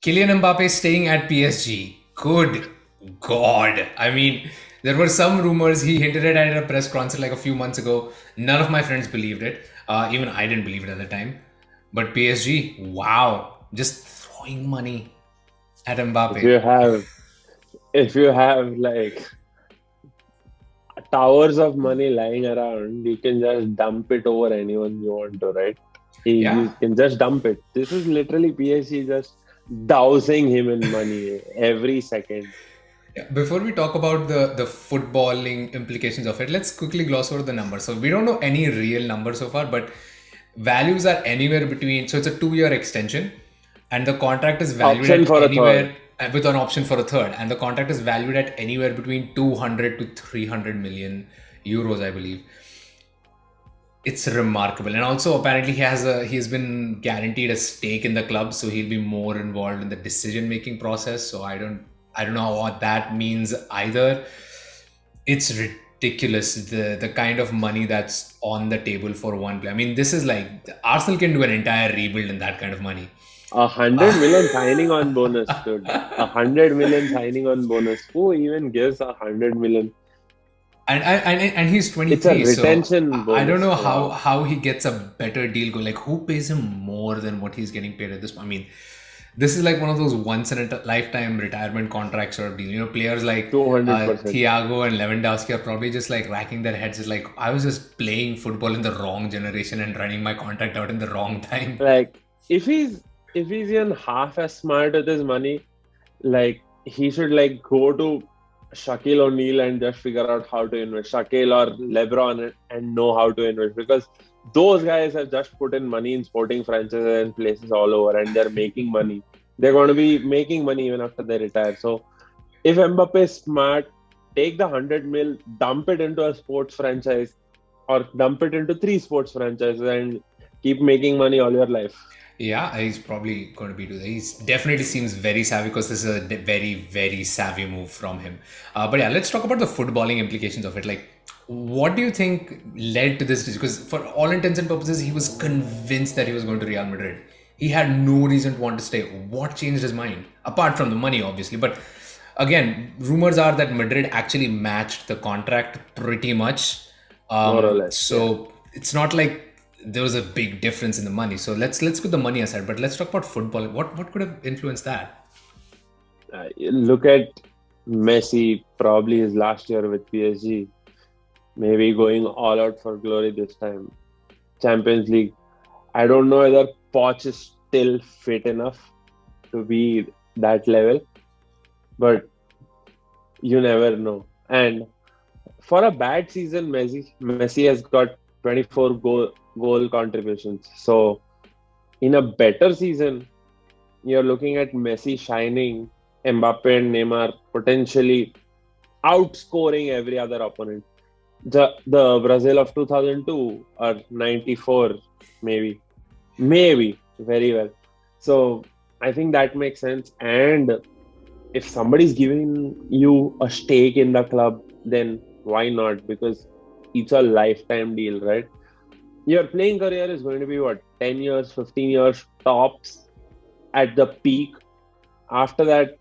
Kylian Mbappe staying at PSG. Good God. I mean, there were some rumors he hinted at a press concert like a few months ago. None of my friends believed it. Even I didn't believe it at the time. But PSG, wow, just throwing money at If Mbappe. you have, if you have like towers of money lying around, you can just dump it over anyone you want to, right? You Yeah. can just dump it. This is literally PSG just dousing him in money every second. Yeah, before we talk about the footballing implications of it, let's quickly gloss over the numbers. So we don't know any real number so far, but values are anywhere between. So it's a 2 year extension, and the contract is valued Option at for a third. anywhere with an option for a third, and the contract is valued at anywhere between 200 to 300 million euros, I believe. It's remarkable, and also apparently he's been guaranteed a stake in the club, so he'll be more involved in the decision making process. So I don't know what that means either. It's ridiculous, the kind of money that's on the table for one player. I mean, this is like Arsenal can do an entire rebuild in that kind of money. 100 million signing on bonus, dude. 100 million signing on bonus. Who even gives 100 million? And he's It's a 23, so retention I don't bonus. know how Wow. how he gets a better deal going. Like, who pays him more than what he's getting paid at this point? I mean, this is like one of those once in a lifetime retirement contract sort of deal. You know, players like 200%. Thiago and Lewandowski are probably just like racking their heads. It's like, I was just playing football in the wrong generation and running my contract out in the wrong time. Like, if he's even half as smart with his money, like he should like go to Shaquille O'Neal and just figure out how to invest. Shaquille or LeBron and know how to invest because those guys have just put in money in sporting franchises and places all over and they're making money. They're going to be making money even after they retire. So if Mbappe is smart, take the 100 mil, dump it into a sports franchise or dump it into three sports franchises and keep making money all your life. Yeah, he's probably going to be doing that. He definitely seems very savvy because this is a very, very savvy move from him. But yeah, let's talk about the footballing implications of it. Like, what do you think led to this? Because for all intents and purposes, he was convinced that he was going to Real Madrid. He had no reason to want to stay. What changed his mind? Apart from the money, obviously. But again, rumors are that Madrid actually matched the contract pretty much. More or less, yeah. So it's not like there was a big difference in the money. So let's put the money aside, but let's talk about football. What could have influenced that? Look at Messi, probably his last year with PSG, maybe going all out for glory this time. Champions League. I don't know whether Poch is still fit enough to be that level, but you never know. And for a bad season, Messi has got 24 goal contributions. So in a better season, you're looking at Messi shining, Mbappe and Neymar potentially outscoring every other opponent. The Brazil of 2002 or 94, maybe, maybe very well. So I think that makes sense. And if somebody's giving you a stake in the club, then why not? Because it's a lifetime deal, right? Your playing career is going to be what, 10 years, 15 years tops at the peak. After that,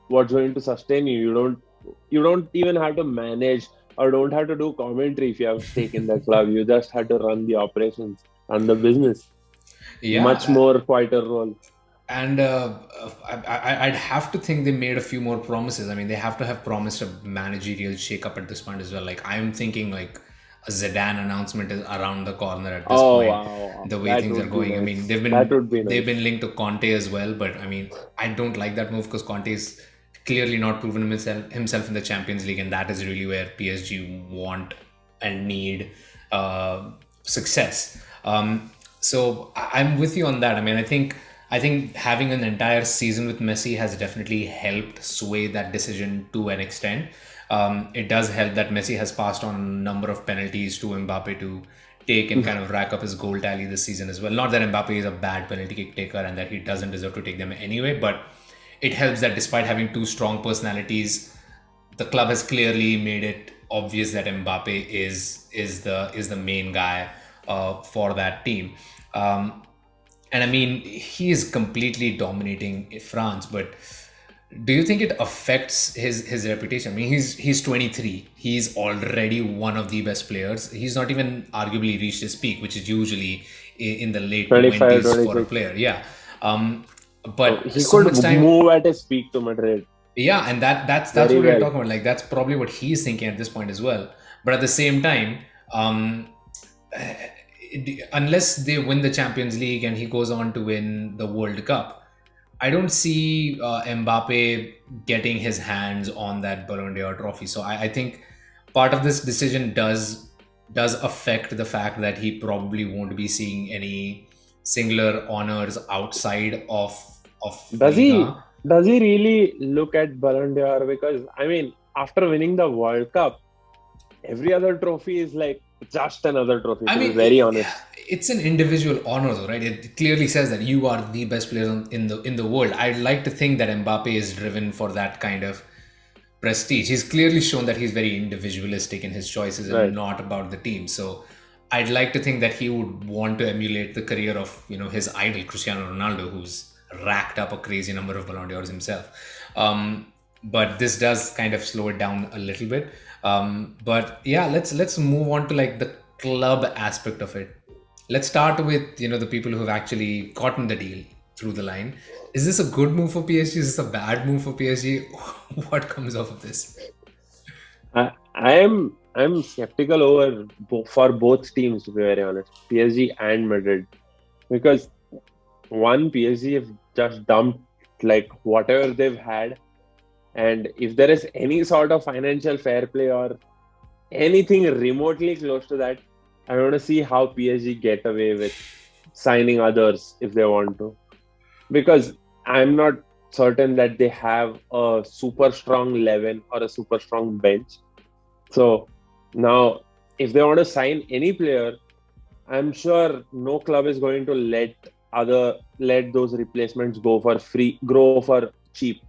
what's going to sustain you? You don't even have to manage or don't have to do commentary if you have stake in the club. You just have to run the operations, run the business. Much Yeah, more quieter role. and I'd have to think they made a few more promises. I mean, they have to have promised a managerial shakeup at this point as well. Like, I'm thinking like a Zidane announcement is around the corner at this Oh point. wow, wow. The way That things are would be going. I mean, nice. That would be they've nice. been linked to Conte as well, but I mean, I don't like that move because Conte is clearly not proven himself in the Champions League, and that is really where PSG want and need success. So I'm with you on that. I mean, I think having an entire season with Messi has definitely helped sway that decision to an extent. It does help that Messi has passed on a number of penalties to Mbappe to take and kind of rack up his goal tally this season as well. Not that Mbappe is a bad penalty kick taker and that he doesn't deserve to take them anyway, but it helps that despite having two strong personalities, the club has clearly made it obvious that Mbappe is the main guy for that team. Um, And I mean, he is completely dominating France, but do you think it affects his reputation? I mean, he's 23. He's already one of the best players. He's not even arguably reached his peak, which is usually in the late 25, 20s for a 26. player. Yeah. Um, So but he so could much time. move at his peak to Madrid Yeah, and that's very what we're well. talking about. Like that's probably what he's thinking at this point as well. But at the same time, um, unless they win the Champions League and he goes on to win the World Cup, I don't see Mbappe getting his hands on that Ballon d'Or trophy. So I think part of this decision does affect the fact that he probably won't be seeing any singular honors outside of Does he Liga. does he really look at Ballon d'Or? Because I mean, after winning the World Cup, every other trophy is like just another trophy. I To be mean, very honest, it's an individual honor, though, right? It clearly says that you are the best player in the world. I'd like to think that Mbappe is driven for that kind of prestige. He's clearly shown that he's very individualistic in his choices and right? not about the team. So, I'd like to think that he would want to emulate the career of his idol Cristiano Ronaldo, who's racked up a crazy number of Ballon d'Ors himself. But this does kind of slow it down a little bit. But yeah, let's move on to like the club aspect of it. Let's start with the people who have actually gotten the deal through the line. Is this a good move for PSG? Is this a bad move for PSG? What comes off of this? I'm skeptical for both teams, to be very honest, PSG and Madrid, because one, PSG have just dumped like whatever they've had, and if there is any sort of financial fair play or anything remotely close to that, I want to see how PSG get away with signing others if they want to, because I'm not certain that they have a super strong 11 or a super strong bench. So now, if they want to sign any player, I'm sure no club is going to let those replacements grow for cheap.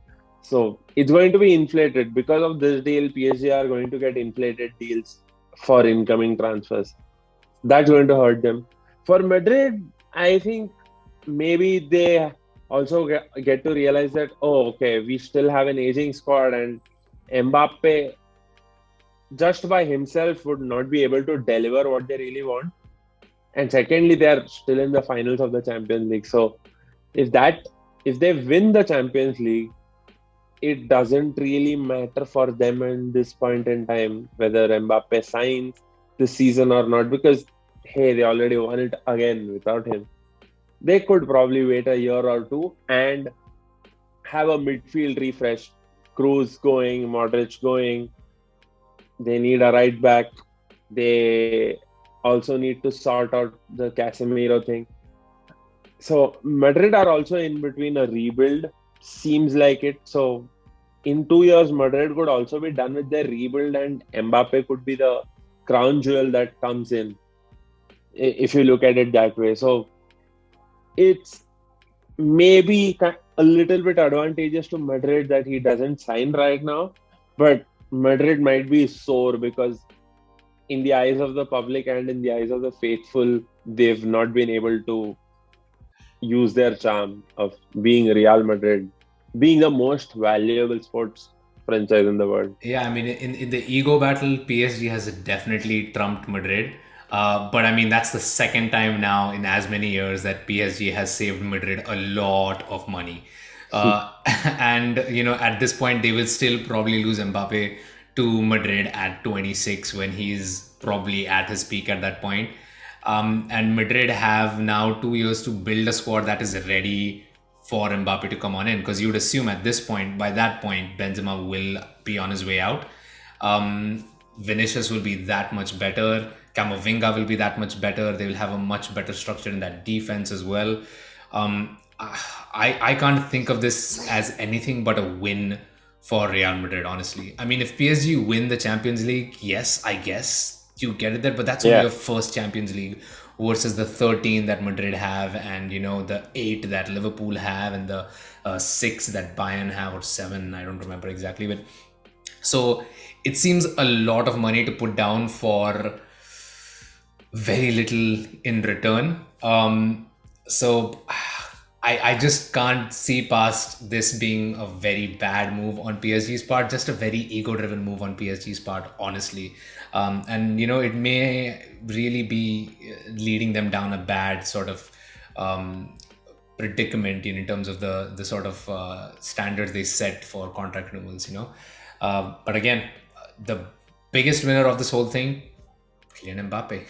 So it's going to be inflated because of this deal. PSG are going to get inflated deals for incoming transfers. That's going to hurt them. For Madrid, I think maybe they also get to realize that, oh, okay, we still have an aging squad, and Mbappe just by himself would not be able to deliver what they really want. And secondly, they are still in the finals of the Champions League. So if that if they win the Champions League, it doesn't really matter for them in this point in time whether Mbappe signs this season or not, because hey, they already won it again without him. They could probably wait a year or two and have a midfield refresh. Cruz going, Modric going. They need a right back. They also need to sort out the Casemiro thing. So Madrid are also in between a rebuild. Seems like it. So in 2 years, Madrid could also be done with their rebuild, and Mbappe could be the crown jewel that comes in, if you look at it that way. So it's maybe a little bit advantageous to Madrid that he doesn't sign right now, but Madrid might be sore because in the eyes of the public and in the eyes of the faithful, they've not been able to use their charm of being Real Madrid, being the most valuable sports franchise in the world. Yeah, I mean, in the ego battle, PSG has definitely trumped Madrid. But I mean, that's the second time now in as many years that PSG has saved Madrid a lot of money. And, at this point, they will still probably lose Mbappe to Madrid at 26 when he's probably at his peak at that point. And Madrid have now 2 years to build a squad that is ready for Mbappe to come on in, because you would assume at this point, by that point, Benzema will be on his way out. Vinicius will be that much better. Camavinga will be that much better. They will have a much better structure in that defense as well. I can't think of this as anything but a win for Real Madrid, honestly. I mean, if PSG win the Champions League, yes, I guess you get it there, but that's only Yeah, your first Champions League versus the 13 that Madrid have, and the 8 that Liverpool have, and the 6 that Bayern have, or 7, I don't remember exactly. But so it seems a lot of money to put down for very little in return. So I just can't see past this being a very bad move on PSG's part, just a very ego driven move on PSG's part, honestly. And it may really be leading them down a bad sort of um, predicament in terms of the sort of standards they set for contract renewals. But again, the biggest winner of this whole thing, Kylian Mbappe.